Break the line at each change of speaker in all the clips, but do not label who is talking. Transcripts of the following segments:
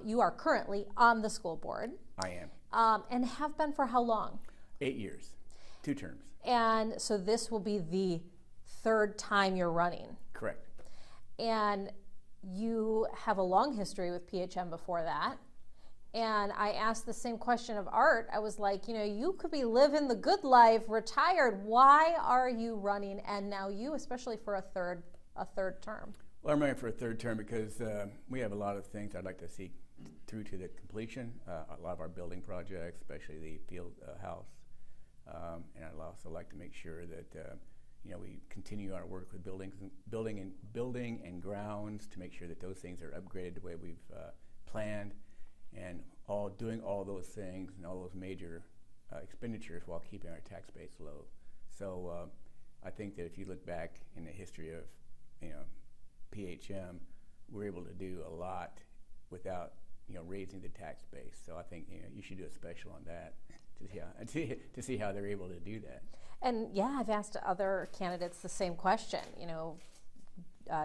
You are currently on the school board.
I am.
And have been for how long?
8 years, 2 terms.
And so this will be the third time you're running.
Correct.
And you have a long history with PHM before that. And I asked the same question of Art. I was like, you know, you could be living the good life, retired. Why are you running? And now you, especially for a third term.
Well, I'm running for a third term because we have a lot of things I'd like to see through to the completion. A lot of our building projects, especially the field house. And I'd also like to make sure that you know, we continue our work with building and grounds to make sure that those things are upgraded the way we've planned, and doing all those things and all those major expenditures while keeping our tax base low. So I think that if you look back in the history of, you know, PHM, we're able to do a lot without, you know, raising the tax base. So I think, you know, you should do a special on that to see how they're able to do that.
And yeah, I've asked other candidates the same question. You know,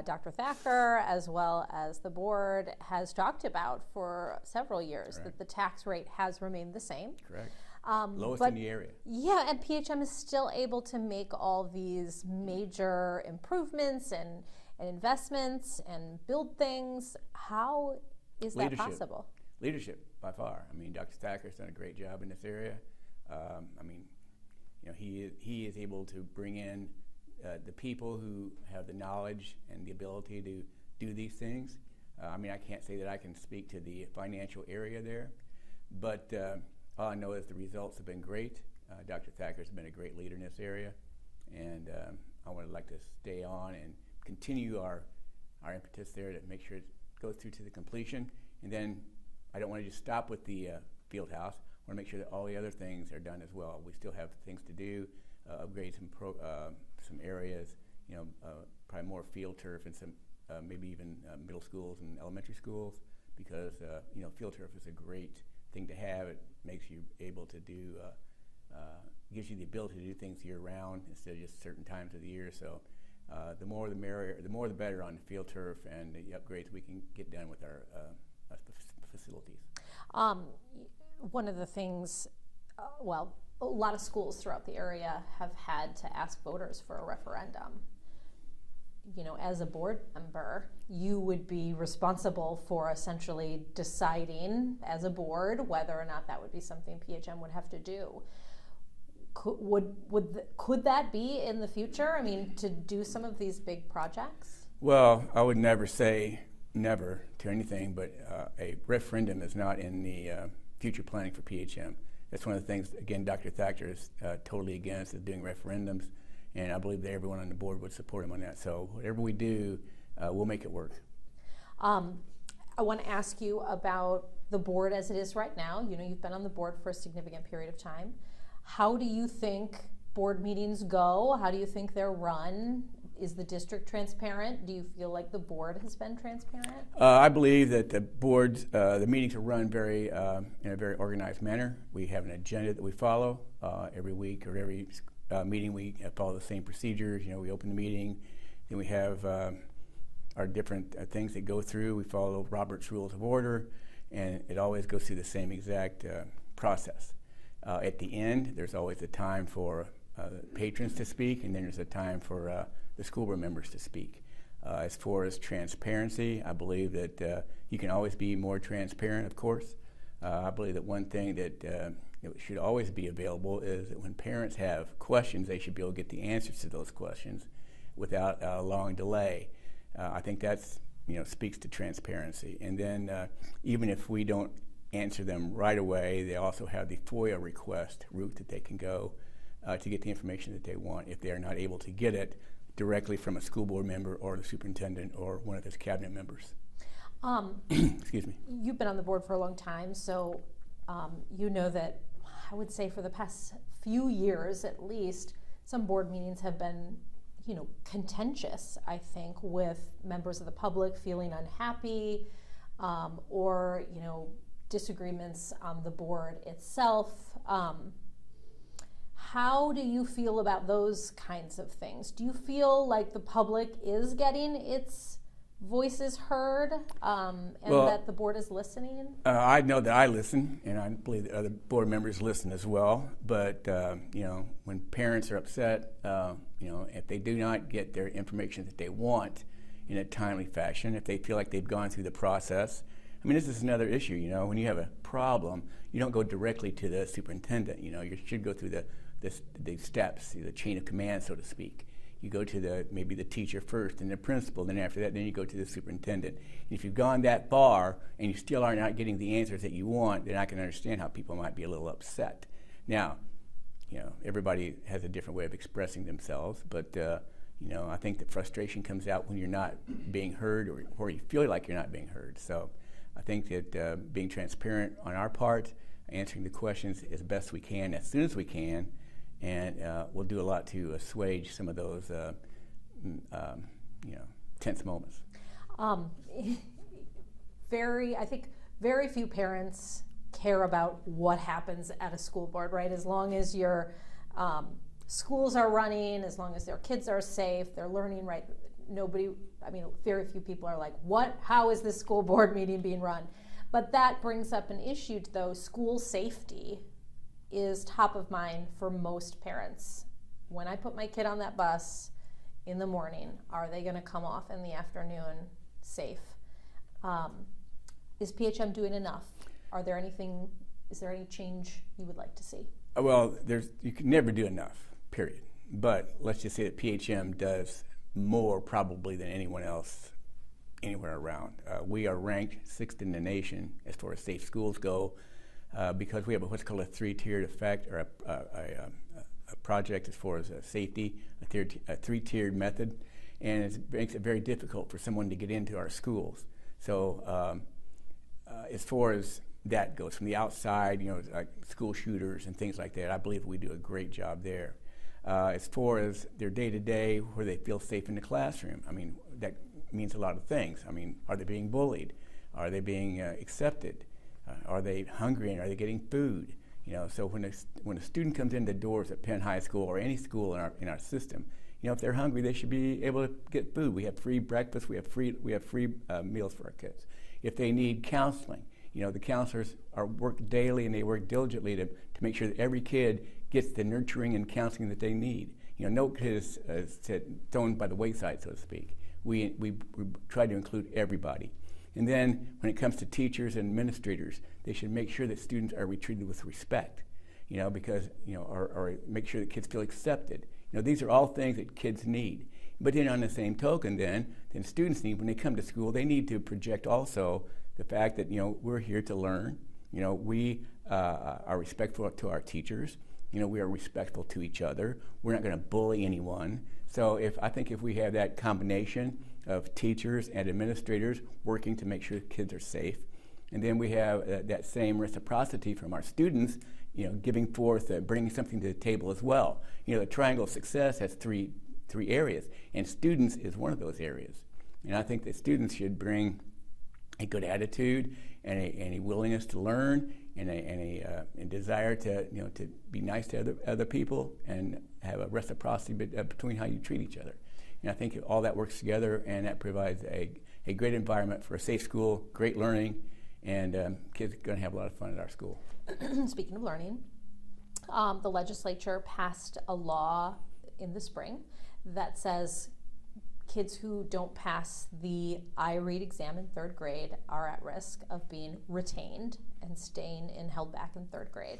Dr. Thacker, as well as the board, has talked about for several years that the tax rate has remained the same.
Correct. Lowest in the area.
Yeah, and PHM is still able to make all these major improvements and investments and build things. How is that possible?
Leadership, by far. I mean, Dr. Thacker's done a great job in this area. I mean, you know, he is able to bring in the people who have the knowledge and the ability to do these things. I mean, I can't say that I can speak to the financial area there, but all I know is the results have been great. Dr. Thacker's been a great leader in this area, and I would like to stay on and continue our impetus there to make sure it goes through to the completion. And then I don't want to just stop with the field house. I want to make sure that all the other things are done as well. We still have things to do, upgrade some areas, you know, probably more field turf and some maybe even middle schools and elementary schools, because you know, field turf is a great thing to have. It makes you able to do, gives you the ability to do things year round instead of just certain times of the year. So the more the merrier, the more the better on the field turf and the upgrades we can get done with our facilities.
One of the things, well, a lot of schools throughout the area have had to ask voters for a referendum. You know, as a board member, you would be responsible for essentially deciding as a board whether or not that would be something PHM would have to do. Could that be in the future? I mean, to do some of these big projects? Well,
I would never say never to anything, but a referendum is not in the future planning for PHM. That's one of the things, again, Dr. Thacker is totally against, is doing referendums, and I believe that everyone on the board would support him on that. So whatever we do, we'll make it work.
I want to ask you about the board as it is right now. You know, you've been on the board for a significant period of time. How do you think board meetings go? How do you think they're run? Is the district transparent? Do you feel like the board has been transparent?
I believe that the boards, the meetings are run very in a very organized manner. We have an agenda that we follow every week, or every meeting we follow the same procedures. You know, we open the meeting, then we have our different things that go through. We follow Robert's Rules of Order, and it always goes through the same exact process. At the end, there's always a time for patrons to speak, and then there's a time for the school board members to speak. As far as transparency, I believe that you can always be more transparent, of course. I believe that one thing that should always be available is that when parents have questions, they should be able to get the answers to those questions without a long delay. I think that's, you know, speaks to transparency. And then even if we don't answer them right away, they also have the FOIA request route that they can go to get the information that they want if they are not able to get it directly from a school board member or the superintendent or one of his cabinet members. Excuse me.
You've been on the board for a long time, so you know that I would say for the past few years at least, some board meetings have been, you know, contentious, I think, with members of the public feeling unhappy or, you know, disagreements on the board itself. How do you feel about those kinds of things? Do you feel like the public is getting its voices heard, and
Well,
that the board is listening?
I know that I listen, and I believe that other board members listen as well. But when parents are upset, if they do not get their information that they want in a timely fashion, if they feel like they've gone through the process, I mean, this is another issue. When you have a problem, you don't go directly to the superintendent. You should go through the steps, the chain of command, so to speak. You go to maybe the teacher first, and the principal, then after that, then you go to the superintendent. And if you've gone that far and you still are not getting the answers that you want, then I can understand how people might be a little upset. Now, everybody has a different way of expressing themselves, but I think the frustration comes out when you're not being heard, or you feel like you're not being heard. So I think that being transparent on our part, answering the questions as best we can, as soon as we can, and we'll do a lot to assuage some of those, tense moments.
I think very few parents care about what happens at a school board, right? As long as your schools are running, as long as their kids are safe, they're learning, right? Very few people are like, how is this school board meeting being run? But that brings up an issue, though. School safety is top of mind for most parents. When I put my kid on that bus in the morning, are they going to come off in the afternoon safe? Is PHM doing enough? Is there any change you would like to see?
Well, you can never do enough, period. But let's just say that PHM does more probably than anyone else anywhere around. We are ranked 6th in the nation as far as safe schools go, because we have what's called a three-tiered effect, or a project as far as safety, a three-tiered method, and it makes it very difficult for someone to get into our schools. So as far as that goes, from the outside, like school shooters and things like that, I believe we do a great job there. As far as their day-to-day, where they feel safe in the classroom, that means a lot of things. Are they being bullied? Are they being accepted? Are they hungry, and are they getting food? So when a student comes in the doors at Penn High School or any school in our system, if they're hungry, they should be able to get food. We have free breakfast. We have free meals for our kids. If they need counseling, the counselors work daily, and they work diligently to make sure that every kid gets the nurturing and counseling that they need. No kid is thrown by the wayside, so to speak. We try to include everybody. And then when it comes to teachers and administrators, they should make sure that students are treated with respect, because, or make sure that kids feel accepted. These are all things that kids need. But then on the same token, then students need, when they come to school, they need to project also the fact that, we're here to learn. We are respectful to our teachers. We are respectful to each other. We're not going to bully anyone. So I think if we have that combination of teachers and administrators working to make sure kids are safe, and then we have that same reciprocity from our students, giving forth, bringing something to the table as well. The triangle of success has three areas, and students is one of those areas. And I think that students should bring a good attitude and a willingness to learn, and a desire to be nice to other people, and have a reciprocity between how you treat each other. And I think all that works together, and that provides a great environment for a safe school, great learning, and kids are going to have a lot of fun at our school.
Speaking of learning, the legislature passed a law in the spring that says kids who don't pass the I-read exam in 3rd grade are at risk of being retained and staying and held back in 3rd grade.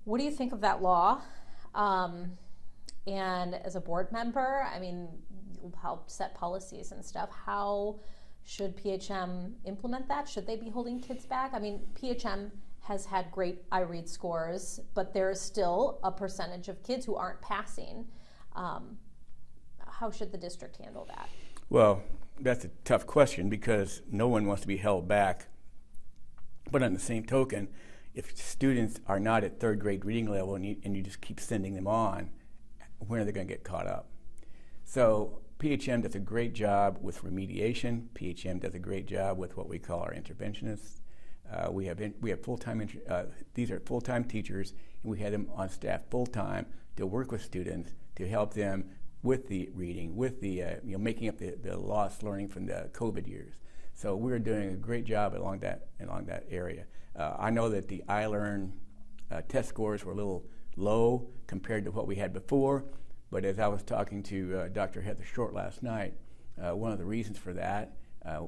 What do you think of that law? And as a board member, you'll help set policies and stuff. How should PHM implement that? Should they be holding kids back? PHM has had great I-read scores, but there's still a percentage of kids who aren't passing. How should the district handle that?
Well, that's a tough question, because no one wants to be held back. But on the same token, if students are not at 3rd grade reading level, and you just keep sending them on, when are they going to get caught up? So PHM does a great job with remediation. PHM does a great job with what we call our interventionists. We have full-time, these are full-time teachers, and we have them on staff full-time to work with students to help them with the reading, with the making up the lost learning from the COVID years. So we're doing a great job along that area. I know that the iLearn test scores were a little low compared to what we had before, but as I was talking to Dr. Heather Short last night, one of the reasons for that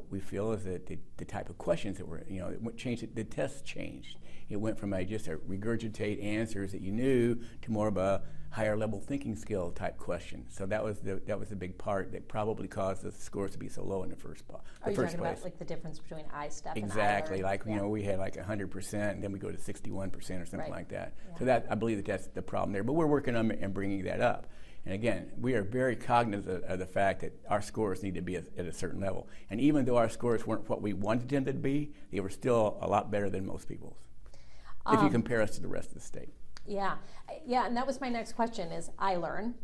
we feel is that the type of questions that were, it changed. The test changed. It went from just a regurgitate answers that you knew to more of a higher level thinking skill type question. So that was the big part that probably caused the scores to be so low in the first place.
Are you talking about like the difference between iStep and
exactly,
iLearn?
like we had like 100%, and then we go to 61% or something
right.
like that.
Yeah.
So that I believe that's the problem there. But we're working on and bringing that up. And again, we are very cognizant of the fact that our scores need to be at a certain level. And even though our scores weren't what we wanted them to be, they were still a lot better than most people's, if you compare us to the rest of the state.
Yeah, and that was my next question is iLearn.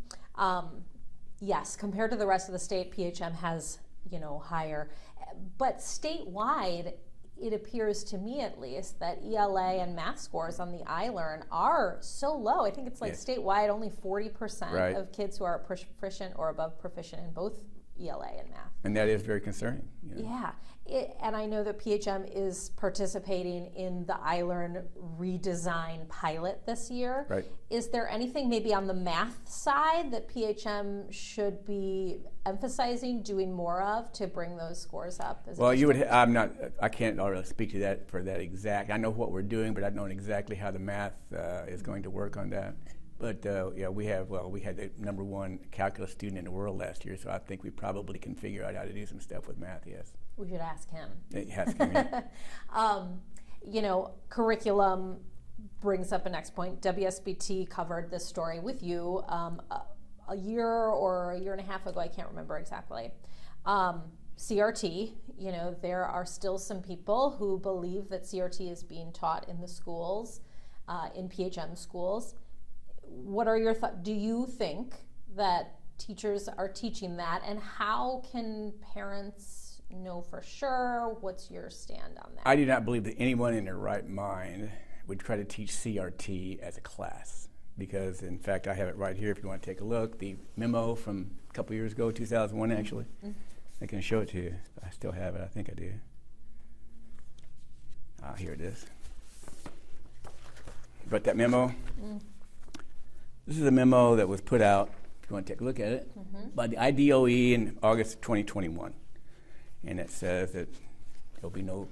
Yes, compared to the rest of the state, PHM has, higher. But statewide, it appears to me at least that ELA and math scores on the iLearn are so low. I think it's like statewide only 40%
right.
of kids who are proficient or above proficient in both ELA and math.
And that is very concerning.
Yeah, and I know that PHM is participating in the iLearn redesign pilot this year.
Right.
Is there anything maybe on the math side that PHM should be emphasizing doing more of to bring those scores up?
Well, I can't really speak to that for that exact. I know what we're doing, but I don't know exactly how the math is going to work on that. But we had the #1 calculus student in the world last year, so I think we probably can figure out how to do some stuff with math, yes.
We should ask him.
Ask him, yeah.
Curriculum brings up a next point. WSBT covered this story with you a year or a year and a half ago, I can't remember exactly. CRT, there are still some people who believe that CRT is being taught in the schools, in PHM schools. What are your thoughts? Do you think that teachers are teaching that, and how can parents know for sure? What's your stand on that?
I do not believe that anyone in their right mind would try to teach CRT as a class, because in fact I have it right here if you want to take a look. The memo from a couple years ago, 2001 actually. Mm-hmm. I can show it to you. I still have it. I think I do. Here it is. But that memo. This is a memo that was put out, if you want to take a look at it, by the IDOE in August of 2021. And it says that there'll be no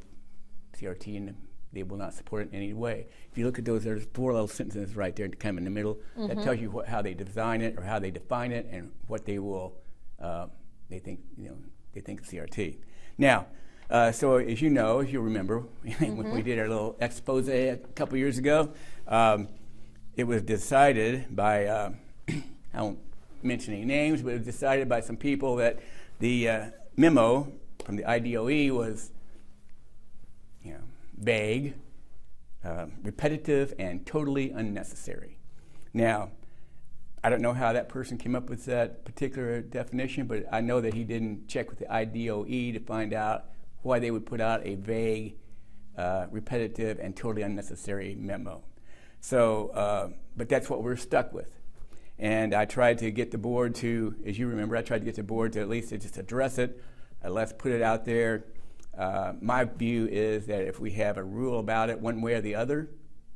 CRT and they will not support it in any way. If you look at those, there's 4 little sentences right there kind of in the middle that tells you how they design it or how they define it and what they will, they think CRT. Now, so as you remember, when we did our little expose a couple years ago, it was decided by, I won't mention any names, but it was decided by some people that the memo from the IDOE was vague, repetitive, and totally unnecessary. Now, I don't know how that person came up with that particular definition, but I know that he didn't check with the IDOE to find out why they would put out a vague, repetitive, and totally unnecessary memo. So, but that's what we're stuck with. And I tried to get the board to, as you remember, I tried to get the board to at least just address it. Let's put it out there. My view is that if we have a rule about it one way or the other,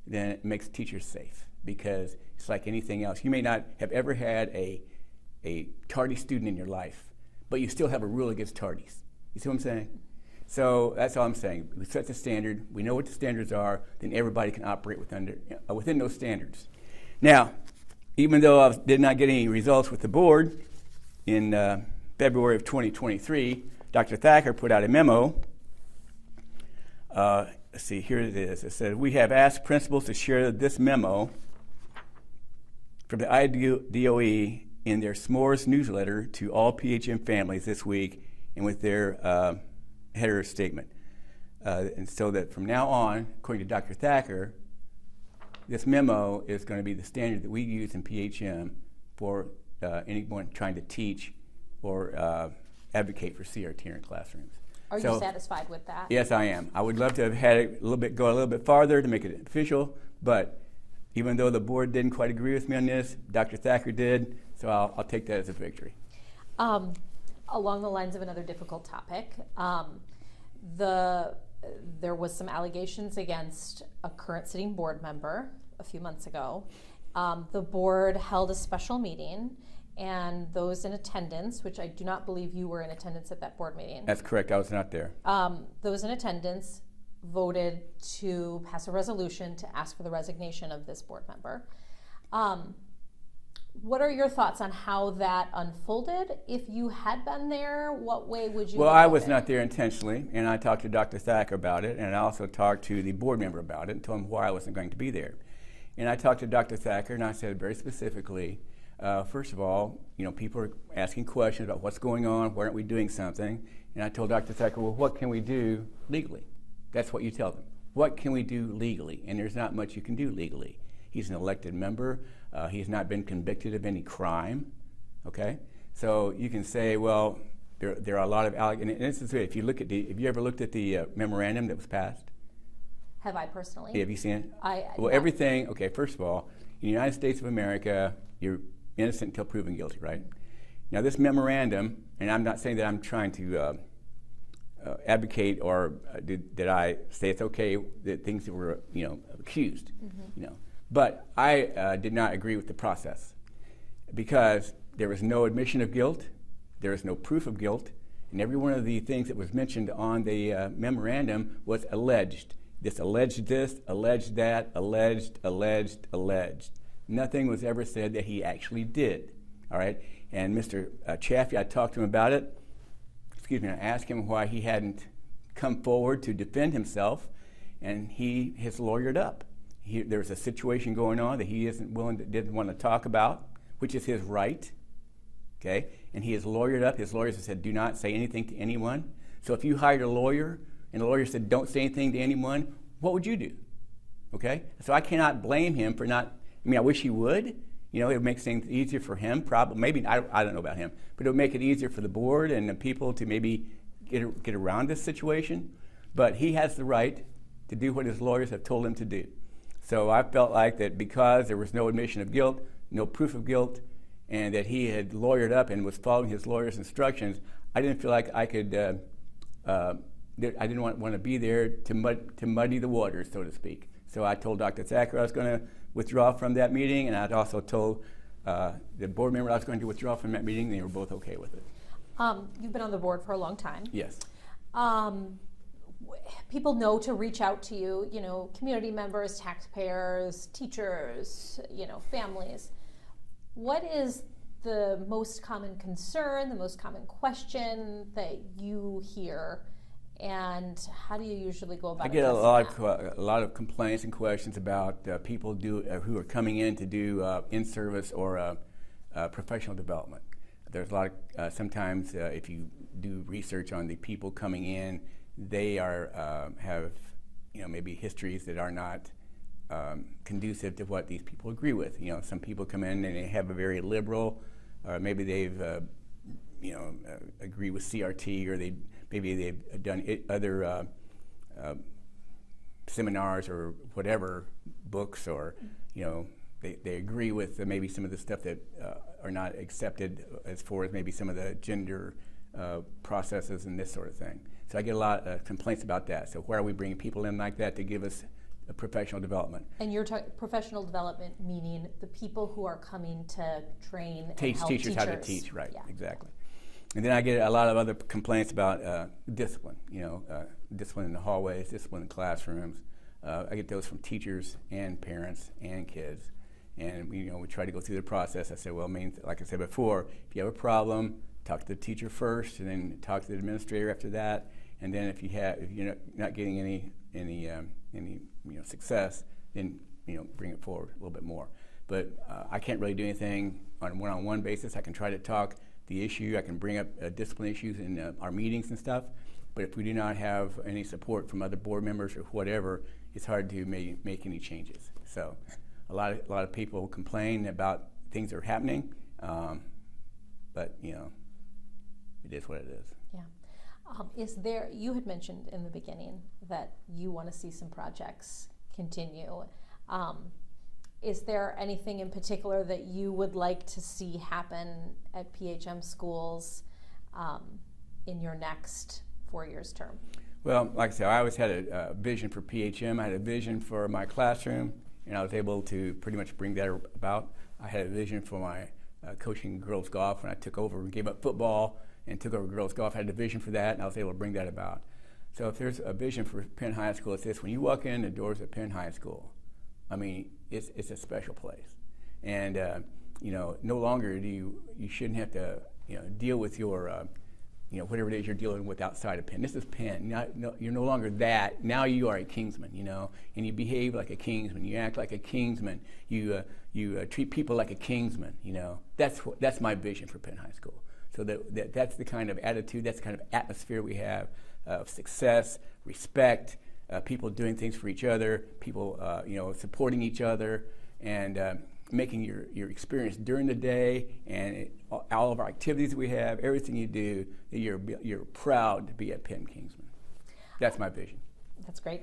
then it makes teachers safe, because it's like anything else. You may not have ever had a tardy student in your life, but you still have a rule against tardies. You see what I'm saying? So that's all I'm saying. We set the standard. We know what the standards are. Then everybody can operate within those standards. Now, even though I did not get any results with the board, in February of 2023, Dr. Thacker put out a memo. Let's see, here it is. It says, we have asked principals to share this memo from the IDOE in their S'mores newsletter to all PHM families this week, and with their header statement. And so that from now on, according to Dr. Thacker, this memo is going to be the standard that we use in PHM for anyone trying to teach or advocate for CRT in our classrooms.
Are you satisfied with that?
Yes, I am. I would love to have had it go a little bit farther to make it official, but even though the board didn't quite agree with me on this, Dr. Thacker did. So I'll take that as a victory.
Along the lines of another difficult topic, there was some allegations against a current sitting board member a few months ago. The board held a special meeting, and those in attendance, which I do not believe you were in attendance at that board meeting.
That's correct. I was not there.
Those in attendance voted to pass a resolution to ask for the resignation of this board member. What are your thoughts on how that unfolded? If you had been there, what way would you?
Well, I was not there intentionally, and I talked to Dr. Thacker about it, and I also talked to the board member about it and told him why I wasn't going to be there. And I talked to Dr. Thacker, and I said very specifically, first of all, people are asking questions about what's going on, why aren't we doing something? And I told Dr. Thacker, well, what can we do legally? That's what you tell them. What can we do legally? And there's not much you can do legally. He's an elected member. He's not been convicted of any crime, okay? So you can say, well, there are a lot of allegations. And this is if you ever looked at the memorandum that was passed?
Have I personally?
Have you seen it?
Well,
everything, okay, first of all, in the United States of America, you're innocent until proven guilty, right? Now this memorandum, and I'm not saying that I'm trying to advocate or did I say it's okay that things that were, accused, But I did not agree with the process because there was no admission of guilt, there was no proof of guilt, and every one of the things that was mentioned on the memorandum was alleged. This alleged this, alleged that, alleged. Nothing was ever said that he actually did, all right? And Mr. Chaffee, I talked to him about it. I asked him why he hadn't come forward to defend himself, and he has lawyered up. There's a situation going on that he didn't want to talk about, which is his right, okay? And he has lawyered up. His lawyers have said, do not say anything to anyone. So if you hired a lawyer and the lawyer said, don't say anything to anyone, what would you do, okay? So I cannot blame him for not, I wish he would. It would make things easier for him, probably. Maybe, I don't know about him, but it would make it easier for the board and the people to maybe get around this situation. But he has the right to do what his lawyers have told him to do. So I felt like that because there was no admission of guilt, no proof of guilt, and that he had lawyered up and was following his lawyer's instructions, I didn't feel like I could, I didn't want to be there to muddy the waters, so to speak. So I told Dr. Thacker I was going to withdraw from that meeting, and I'd also told the board member I was going to withdraw from that meeting, and they were both okay with it.
You've been on the board for a long time.
Yes.
People know to reach out to you, community members, taxpayers, teachers, families. What is the most common concern, the most common question that you hear, and how do you usually go about it?
I get a lot of complaints and questions about people who are coming in to do in-service or professional development. There's a lot of, sometimes if you do research on the people coming in, they have maybe histories that are not conducive to what these people agree with. Some people come in and they have a very liberal, or maybe they've agree with CRT, or maybe they've done other seminars or whatever, books, or they agree with maybe some of the stuff that are not accepted as far as maybe some of the gender processes and this sort of thing. So I get a lot of complaints about that. So why are we bringing people in like that to give us a professional development?
And you're talking professional development, meaning the people who are coming to train and
teach
help
teachers how to teach, right?
Yeah.
Exactly. And then I get a lot of other complaints about discipline. Discipline in the hallways, discipline in classrooms. I get those from teachers and parents and kids. And we try to go through the process. I said, well, like I said before, if you have a problem, talk to the teacher first, and then talk to the administrator after that. And then if you're not getting any success, then bring it forward a little bit more. But I can't really do anything on a one-on-one basis. I can try to talk the issue. I can bring up discipline issues in our meetings and stuff. But if we do not have any support from other board members or whatever, it's hard to make any changes. So a lot of people complain about things that are happening, but it is what it is.
Yeah. You had mentioned in the beginning that you want to see some projects continue. Is there anything in particular that you would like to see happen at PHM schools in your next 4 years term?
Well, like I said, I always had a vision for PHM. I had a vision for my classroom, and I was able to pretty much bring that about. I had a vision for my coaching girls golf when I took over and gave up football and took over girls golf. I had a vision for that, and I was able to bring that about. So if there's a vision for Penn High School, it's this: when you walk in the doors of Penn High School, I mean, it's a special place. And you know, no longer do you shouldn't have to deal with your whatever it is you're dealing with outside of Penn. This is Penn. You're no longer that. Now you are a Kingsman, and you behave like a Kingsman. You act like a Kingsman. You treat people like a Kingsman. That's my vision for Penn High School. So that's the kind of attitude, that's the kind of atmosphere we have of success, respect, people doing things for each other, people supporting each other, and making your experience during the day and all of our activities we have, everything you do, that you're proud to be a Penn Kingsman. That's my vision. That's great.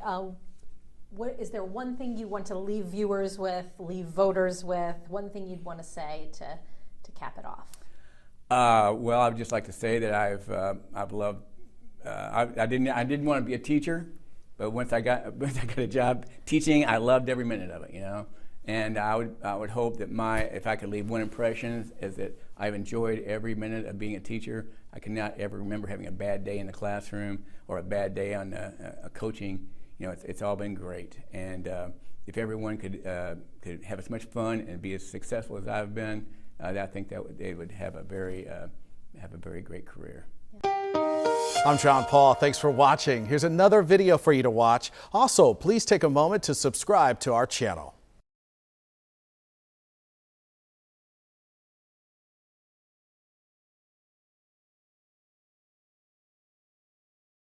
What is there one thing you want to leave viewers with, leave voters with, one thing you'd want to say to cap it off?
Well, I'd just like to say that I've loved. I didn't want to be a teacher, but once I got a job teaching, I loved every minute of it. And I would hope that if I could leave one impression, is that I've enjoyed every minute of being a teacher. I cannot ever remember having a bad day in the classroom or a bad day on coaching. It's all been great. And if everyone could have as much fun and be as successful as I've been, I think that they would have a very great career.
I'm John Paul. Thanks for watching. Here's another video for you to watch. Also, please take a moment to subscribe to our channel.